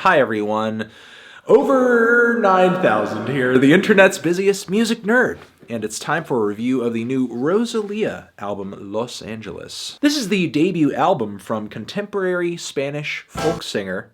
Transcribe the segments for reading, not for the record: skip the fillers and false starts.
Hi everyone. Over 9,000 here, the internet's busiest music nerd. And it's time for a review of the new Rosalia album, Los Angeles. This is the debut album from contemporary Spanish folk singer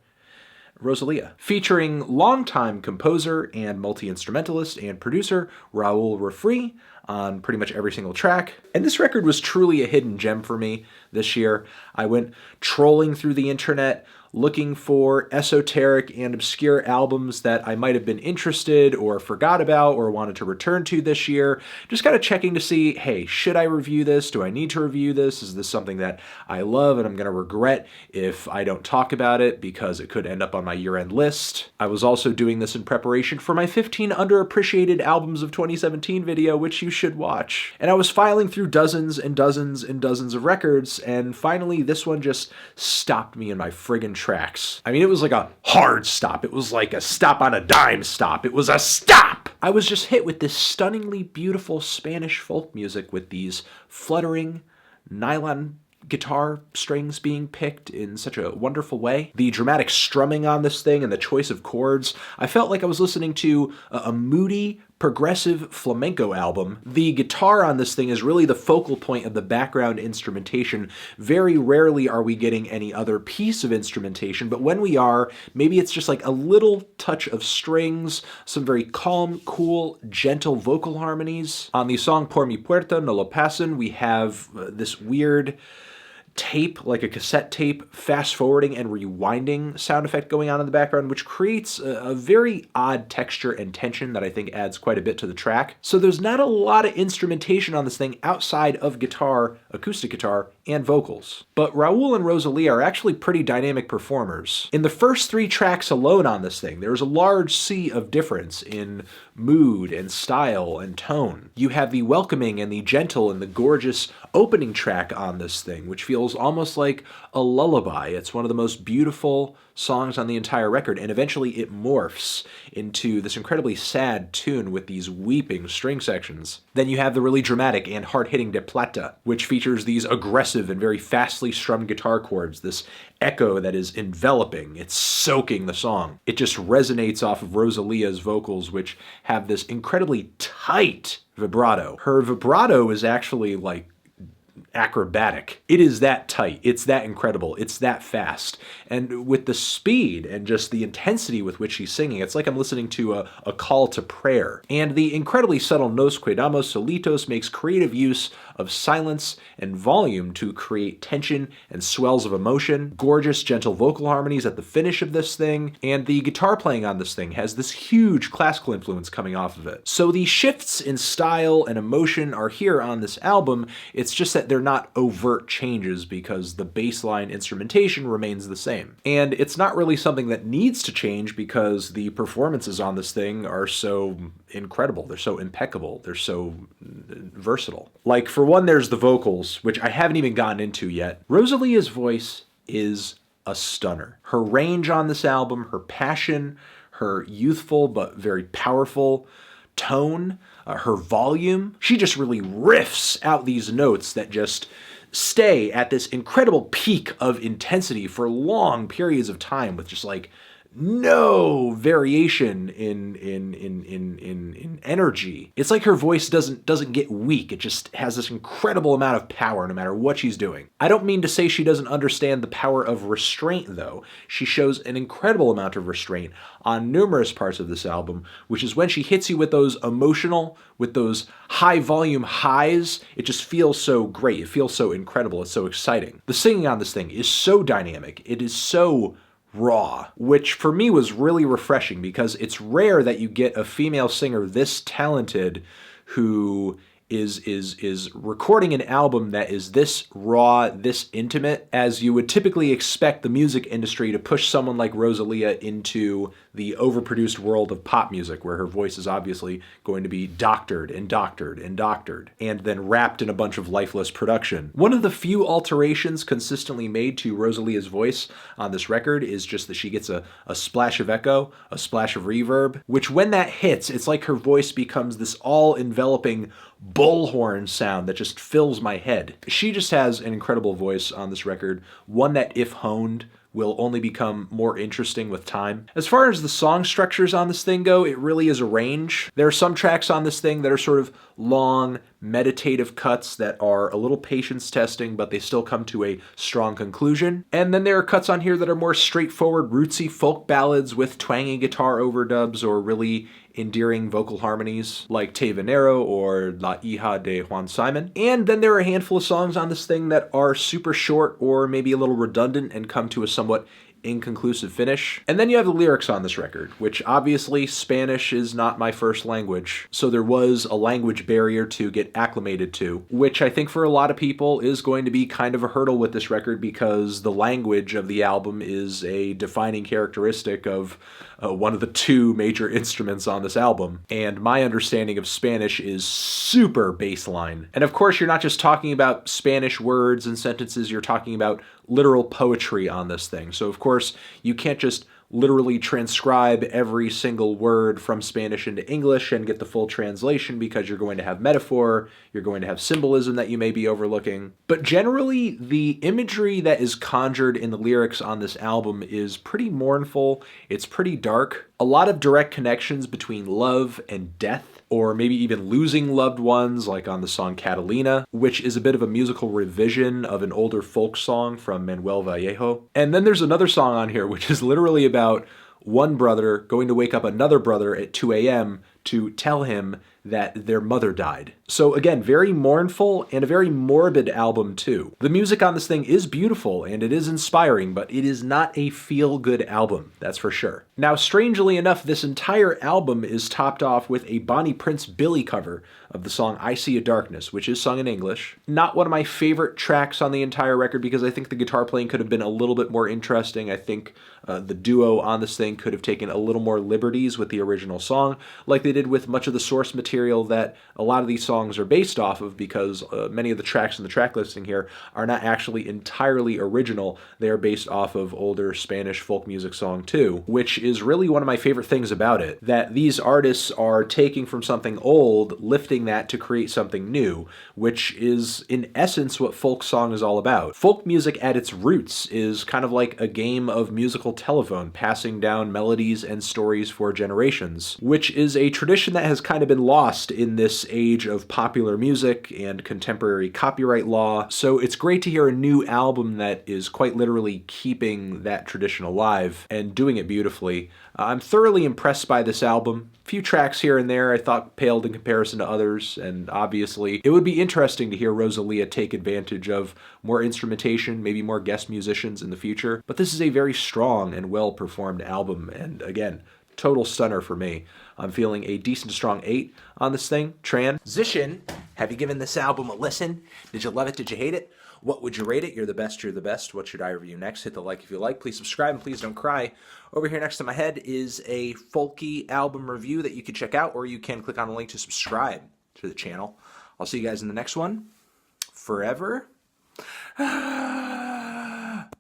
Rosalia, featuring longtime composer and multi-instrumentalist and producer Raul Refri on pretty much every single track. And this record was truly a hidden gem for me this year. I went trolling through the internet looking for esoteric and obscure albums that I might have been interested or forgot about or wanted to return to this year. Just kind of checking to see, hey, should I review this? Do I need to review this? Is this something that I love and I'm going to regret if I don't talk about it because it could end up on my year-end list? I was also doing this in preparation for my 15 underappreciated albums of 2017 video, which you should watch. And I was filing through dozens and dozens and dozens of records, and finally this one just stopped me in my friggin' tracks. I mean, it was like a hard stop. It was like a stop on a dime stop. It was a stop! I was just hit with this stunningly beautiful Spanish folk music with these fluttering nylon guitar strings being picked in such a wonderful way. The dramatic strumming on this thing and the choice of chords. I felt like I was listening to a moody, progressive flamenco album. The guitar on this thing is really the focal point of the background instrumentation. Very rarely are we getting any other piece of instrumentation, but when we are, maybe it's just like a little touch of strings, some very calm, cool, gentle vocal harmonies. On the song Por Mi Puerta No Lo Pasen, we have this weird tape, like a cassette tape, fast forwarding and rewinding sound effect going on in the background, which creates a very odd texture and tension that I think adds quite a bit to the track. So there's not a lot of instrumentation on this thing outside of guitar, acoustic guitar, and vocals. But Raul and Rosalia are actually pretty dynamic performers. In the first 3 tracks alone on this thing, there's a large sea of difference in mood and style and tone. You have the welcoming and the gentle and the gorgeous opening track on this thing, which feels almost like a lullaby. It's one of the most beautiful songs on the entire record, and eventually it morphs into this incredibly sad tune with these weeping string sections. Then you have the really dramatic and hard-hitting De Plata, which features these aggressive and very fastly strummed guitar chords, this echo that is enveloping, it's soaking the song. It just resonates off of Rosalia's vocals, which have this incredibly tight vibrato. Her vibrato is actually like acrobatic. It is that tight, it's that incredible, it's that fast. And with the speed and just the intensity with which she's singing, it's like I'm listening to a call to prayer. And the incredibly subtle Nos Quedamos Solitos makes creative use of silence and volume to create tension and swells of emotion. Gorgeous, gentle vocal harmonies at the finish of this thing, and the guitar playing on this thing has this huge classical influence coming off of it. So the shifts in style and emotion are here on this album. It's just that they're not overt changes because the baseline instrumentation remains the same. And it's not really something that needs to change because the performances on this thing are so incredible. They're so impeccable. They're so versatile. Like, for one, there's the vocals, which I haven't even gotten into yet. Rosalia's voice is a stunner. Her range on this album, her passion, her youthful but very powerful tone, her volume, she just really riffs out these notes that just stay at this incredible peak of intensity for long periods of time with just like no variation in energy. It's like her voice doesn't get weak. It just has this incredible amount of power no matter what she's doing. I don't mean to say she doesn't understand the power of restraint though. She shows an incredible amount of restraint on numerous parts of this album, which is when she hits you with those emotional, with those high volume highs, it just feels so great. It feels so incredible. It's so exciting. The singing on this thing is so dynamic. It is so raw, which for me was really refreshing because it's rare that you get a female singer this talented who is recording an album that is this raw, this intimate, as you would typically expect the music industry to push someone like Rosalia into the overproduced world of pop music, where her voice is obviously going to be doctored and doctored and doctored, and then wrapped in a bunch of lifeless production. One of the few alterations consistently made to Rosalia's voice on this record is just that she gets a splash of echo, a splash of reverb, which when that hits, it's like her voice becomes this all-enveloping bullhorn sound that just fills my head. She just has an incredible voice on this record, one that, if honed, will only become more interesting with time. As far as the song structures on this thing go, it really is a range. There are some tracks on this thing that are sort of long, meditative cuts that are a little patience testing, but they still come to a strong conclusion. And then there are cuts on here that are more straightforward, rootsy folk ballads with twangy guitar overdubs or really endearing vocal harmonies like Te Venero or La Hija de Juan Simon. And then there are a handful of songs on this thing that are super short or maybe a little redundant and come to a somewhat inconclusive finish. And then you have the lyrics on this record, which obviously Spanish is not my first language, so there was a language barrier to get acclimated to, which I think for a lot of people is going to be kind of a hurdle with this record because the language of the album is a defining characteristic of one of the two major instruments on this album. And my understanding of Spanish is super baseline. And of course, you're not just talking about Spanish words and sentences, you're talking about literal poetry on this thing. So of course, you can't just literally transcribe every single word from Spanish into English and get the full translation because you're going to have metaphor, you're going to have symbolism that you may be overlooking. But generally, the imagery that is conjured in the lyrics on this album is pretty mournful, it's pretty dark. A lot of direct connections between love and death, or maybe even losing loved ones, like on the song Catalina, which is a bit of a musical revision of an older folk song from Manuel Vallejo. And then there's another song on here, which is literally about one brother going to wake up another brother at 2 a.m. to tell him that their mother died. So again, very mournful and a very morbid album too. The music on this thing is beautiful and it is inspiring, but it is not a feel-good album, that's for sure. Now, strangely enough, this entire album is topped off with a Bonnie Prince Billy cover of the song I See a Darkness, which is sung in English. Not one of my favorite tracks on the entire record because I think the guitar playing could have been a little bit more interesting. I think the duo on this thing could have taken a little more liberties with the original song, like they did with much of the source material that a lot of these songs are based off of, because many of the tracks in the track listing here are not actually entirely original. They are based off of older Spanish folk music song too, which is really one of my favorite things about it, that these artists are taking from something old, lifting that to create something new, which is in essence what folk song is all about. Folk music at its roots is kind of like a game of musical telephone, passing down melodies and stories for generations, which is a tradition that has kind of been lost in this age of popular music and contemporary copyright law. So it's great to hear a new album that is quite literally keeping that tradition alive and doing it beautifully. I'm thoroughly impressed by this album. A few tracks here and there I thought paled in comparison to others, and obviously it would be interesting to hear Rosalía take advantage of more instrumentation, maybe more guest musicians in the future. But this is a very strong and well-performed album, and again, total stunner for me. I'm feeling a decent strong 8 on this thing. Transition. Have you given this album a listen? Did you love it? Did you hate it? What would you rate it? You're the best, you're the best. What should I review next? Hit the like if you like. Please subscribe and please don't cry. Over here next to my head is a folky album review that you can check out, or you can click on the link to subscribe to the channel. I'll see you guys in the next one. Forever.